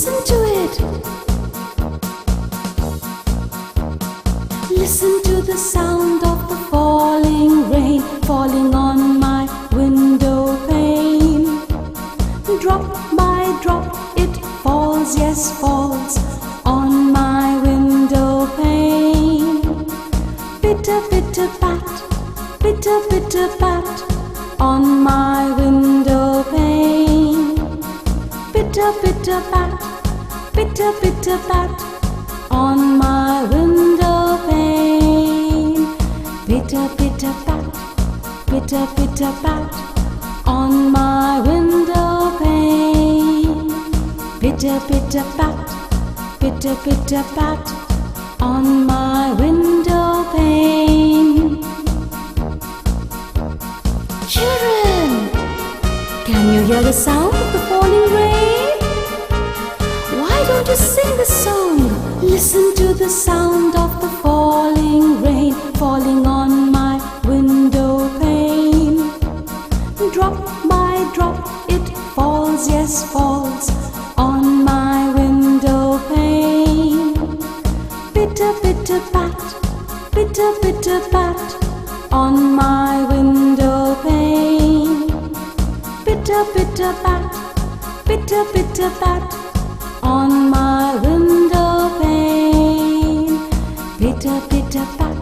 Listen to it. Listen to the sound of the falling rain, falling on my window pane. Drop by drop it falls, yes, falls on my window pane. Pitter, pitter, pat, pitter, pitter, pat on my window pane. Pitter, pitter, pat, pitter, pitter, pat on my window pane. Pitter, pitter, pat, pitter, pitter, pat on my window pane. Pitter, pitter, pat, pitter, pitter, pat on my window pane. Children, can you hear the sound of the falling rain? Why don't you sing the song? Listen to the sound of the falling rain, falling on my window pane. Drop by drop it falls, yes, falls on my window pane. Pitter, pitter, pat, pitter, pitter, pat on my window pane. Pitter, pitter, pat, pitter, pitter, pat on my window pane. Pitter, pitter, pat,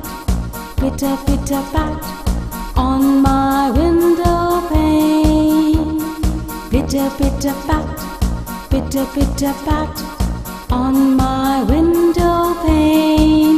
pitter, pitter, pat on my window pane. Pitter, pitter, pat, pitter, pitter, pat on my window pane.